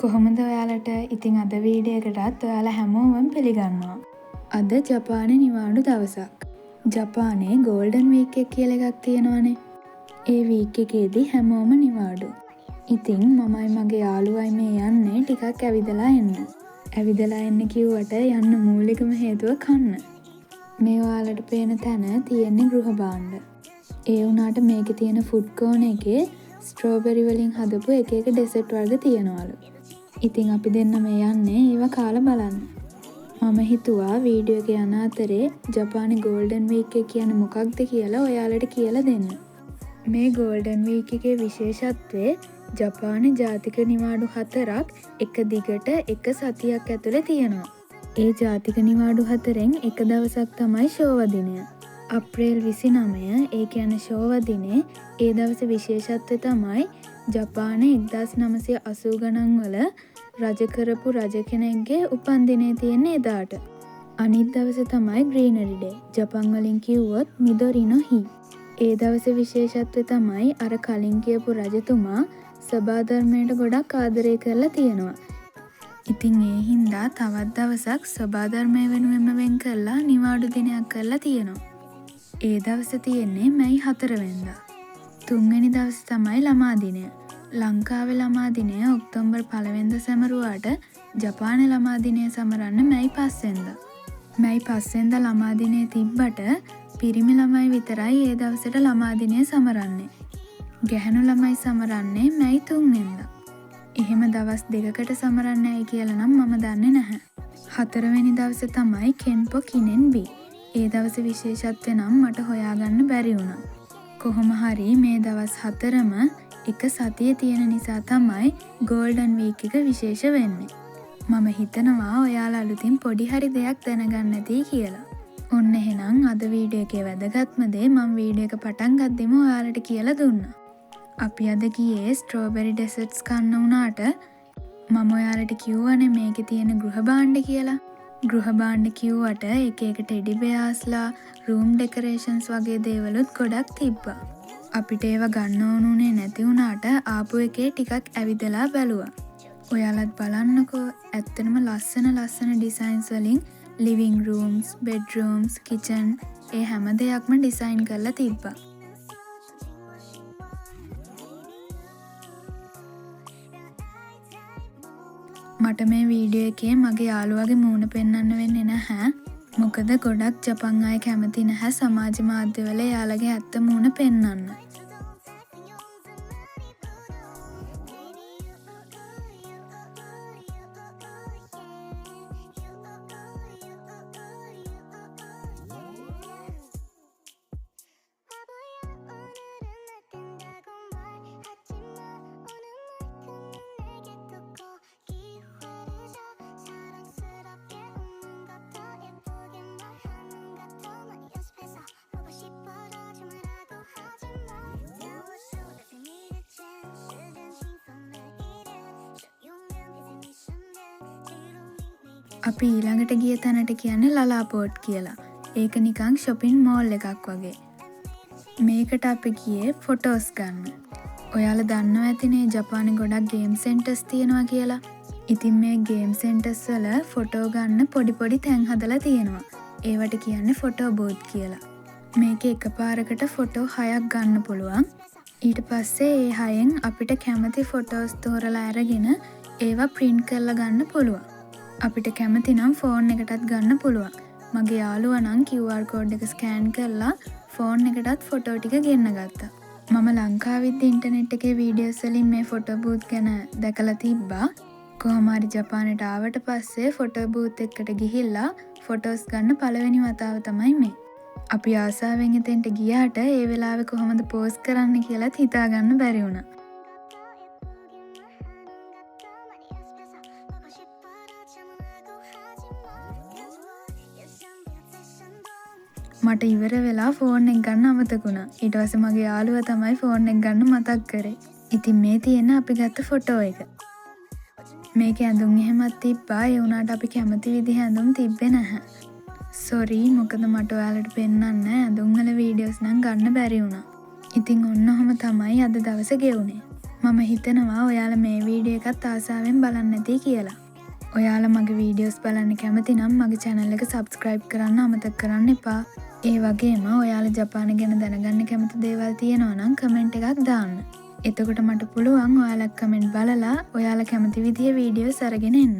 කොහොමද ඔයාලට? ඉතින් අද වීඩියෝ එකටත් ඔයාලා හැමෝම පිළිගන්නවා. අද ජපානයේ නිවාඩු දවසක්. ජපානයේ ගෝල්ඩන් වීක් එක කියලා එකක් තියෙනවානේ. ඒ වීක් එකේදී හැමෝම නිවාඩු. ඉතින් මමයි මගේ යාළුවයි මේ යන්නේ ටිකක් ඇවිදලා එන්න. ඇවිදලා එන්න කිව්වට යන්න මූලිකම හේතුව කන්න. මේ ඔයාලට පේන තැන තියෙන්නේ ගෘහ භාණ්ඩ. ඒ වුණාට මේකේ තියෙන ෆුඩ් කෝන් එකේ ස්ට්‍රෝබෙරි වලින් හදපු එක එක ඩෙසර්ට් වර්ග තියෙනවලු. ඉතින් අපි දෙන්න මේ යන්නේ ඒවා කාලා බලන්න. මම හිතුවා වීඩියෝ එක යන අතරේ ජපානයේ ගෝල්ඩන් වීක් එක කියන්නේ මොකක්ද කියලා ඔයාලට කියලා දෙන්න. මේ ගෝල්ඩන් වීක් එකේ විශේෂත්වය ජපානයේ ජාතික නිවාඩු 4ක් එක දිගට එක සතියක් ඇතුලේ තියෙනවා. ඒ ජාතික නිවාඩු 4න් එක දවසක් තමයි ෂෝවා දිනය. අප්‍රේල් 29 ඒ කියන්නේ ෂෝවා දිනේ. ඒ දවසේ විශේෂත්වය තමයි ජපානයේ 1980 ගණන් වල රජ කරපු රජ කෙනෙක්ගේ උපන්දිනේ තියෙන එදාට. අනිත් දවසේ තමයි ග්‍රීනරි ඩේ. ජපන් වලින් කිව්වොත් මිදොරි නො හි. ඒ දවසේ විශේෂත්වය තමයි අර කලින් කියපු රජතුමා සබා ධර්මයට ගොඩක් ආදරය කරලා තියෙනවා. ඉතින් ඒ හින්දා තවත් දවසක් සබා ධර්මය වෙනුවෙන්ම වෙන් කරලා නිවාඩු දිනයක් කරලා තියෙනවා. ඒ දවසේ තියෙන්නේ මැයි 4 වෙනිදා. 3 වෙනි දවසේ තමයි ළමා දිනය. ලංකාවේ ළමා දිනය ඔක්තෝබර් 1 වෙනිදා සැමරුවාට ජපානයේ ළමා දිනය සමරන්නේ මැයි 5 වෙනිදා. මැයි 5 වෙනිදා ළමා දිනය තිබ්බට පිරිමි ළමයි විතරයි ඒ දවසට ළමා දිනය සමරන්නේ. ගැහැණු ළමයි සමරන්නේ මැයි 3 වෙනිදා. එහෙම දවස් දෙකකට සමරන්නේ ඇයි කියලා නම් මම දන්නේ නැහැ. 4 වෙනි දවසේ තමයි කෙන්පෝ කිනෙන්බි. ඒ දවසේ විශේෂත්වය නම් මට හොයාගන්න බැරි වුණා. කොහොම හරි මේ දවස් 4ම එක සතිය තියෙන නිසා තමයි ගෝල්ඩන් වීක් එක විශේෂ වෙන්නේ. මම හිතනවා ඔයාලා අලුතින් පොඩි හරි දෙයක් දැනගන්න ඇති කියලා. ඔන්න එහෙනම් අද වීඩියෝ එකේ වැදගත්ම දේ මම වීඩියෝ එක පටන් ගද්දිම ඔයාලට කියලා දුන්නා. අපි අද ගියේ ස්ට්‍රෝබෙරි ඩෙසර්ට්ස් කන්න උනාට මම ඔයාලට කිව්වනේ මේකේ තියෙන ගෘහ භාණ්ඩ කියලා. ගෘහ භාණ්ඩ කිව්වට එක එක ටෙඩි බෙයාස්ලා රූම් ඩෙකොරේෂන්ස් වගේ දේවලුත් ගොඩක් තිබ්බා. අපිට ඒව ගන්න ඕනුනේ නැති වුණාට ආපු එකේ ටිකක් ඇවිදලා බැලුවා. ඔයාලත් බලන්නකෝ ඇත්තටම ලස්සන ඩිසයින්ස් වලින් ලිවිං රූම්ස්, බෙඩ්රූම්ස්, කිචන් ඒ හැම දෙයක්ම ඩිසයින් කරලා තිබ්බා. මට මේ වීඩියෝ එකේ මගේ යාළුවාගේ මූණ පෙන්වන්න වෙන්නේ නැහැ. මොකද ගොඩක් ජපන් අය කැමති නැහැ සමාජ මාධ්‍යවල යාළගේ ඇත්ත මූණ පෙන්වන්න. අපි ඊළඟට ගිය තැනට කියන්නේ ලලාපෝට් කියලා. ඒක නිකන් shopping mall එකක් වගේ. මේකට අපි ගියේ ෆොටෝස් ගන්න. ඔයාලා දන්නවා ඇතිනේ ජපානයේ ගොඩක් ගේම් සෙන්ටර්ස් තියෙනවා කියලා. ඉතින් මේ ගේම් සෙන්ටර්ස් වල ෆොටෝ ගන්න පොඩි තැන් හදලා තියෙනවා. ඒවට කියන්නේ ෆොටෝ බූත් කියලා. මේකේ එකපාරකට ෆොටෝ 6ක් ගන්න පුළුවන්. ඊට පස්සේ ඒ 6න් අපිට කැමති ෆොටෝස් තෝරලා අරගෙන ඒවා print කරලා ගන්න පුළුවන්. අපිට කැමති නම් ෆෝන් එකටත් ගන්න පුළුවන්. මගේ යාළුවා නම් QR කෝඩ් එක ස්කෑන් කරලා ෆෝන් එකටත් ෆොටෝ ටික ගෙන්න ගත්තා. මම ලංකාවෙත් ඉන්ටර්නෙට් එකේ වීඩියෝස් වලින් මේ ෆොටෝ බූත් ගැන දැකලා තිබ්බා. කොහොම හරි ජපානයට ආවට පස්සේ ෆොටෝ බූත් එකට ගිහිල්ලා ෆොටෝස් ගන්න පළවෙනි වතාව තමයි මේ. අපි ආසාවෙන් එතෙන්ට ගියාට ඒ වෙලාවේ කොහොමද පෝස් කරන්න කියලාත් හිතා ගන්න බැරි වුණා. මට ඉවර වෙලා ෆෝන් එක ගන්න අමතක වුණා. ඊට පස්සේ මගේ යාළුවා තමයි ෆෝන් එක ගන්න මතක් කරේ. ඉතින් මේ තියෙන අපි ගත්ත ෆොටෝ එක. මේකේ ඇඳුම් එහෙමත් තිබ්බා. ඒ වුණාට අපි කැමති විදිහ ඇඳුම් තිබ්බේ නැහැ. සෝරි මොකද මට ඔයාලට පෙන්වන්න ඇඳුම් වල වීඩියෝස් නම් ගන්න බැරි වුණා. ඉතින් ඔන්න ඔහම තමයි අද දවසේ ගෙවුනේ. මම හිතනවා ඔයාලා මේ වීඩියෝ එකත් ආසාවෙන් බලන්න ඇති කියලා. ඔයාලා මගේ වීඩියෝස් බලන්න කැමති නම් මගේ channel එක subscribe කරන්න අමතක කරන්න එපා. ඒ වගේම ඔයාලා ජපාන ගැන දැනගන්න කැමති දේවල් තියෙනවා නම් කමෙන්ට් එකක් දාන්න. එතකොට මට පුළුවන් ඔයාලා කමෙන්ට් බලලා ඔයාලා කැමති විදිහේ වීඩියෝස් අරගෙන එන්න.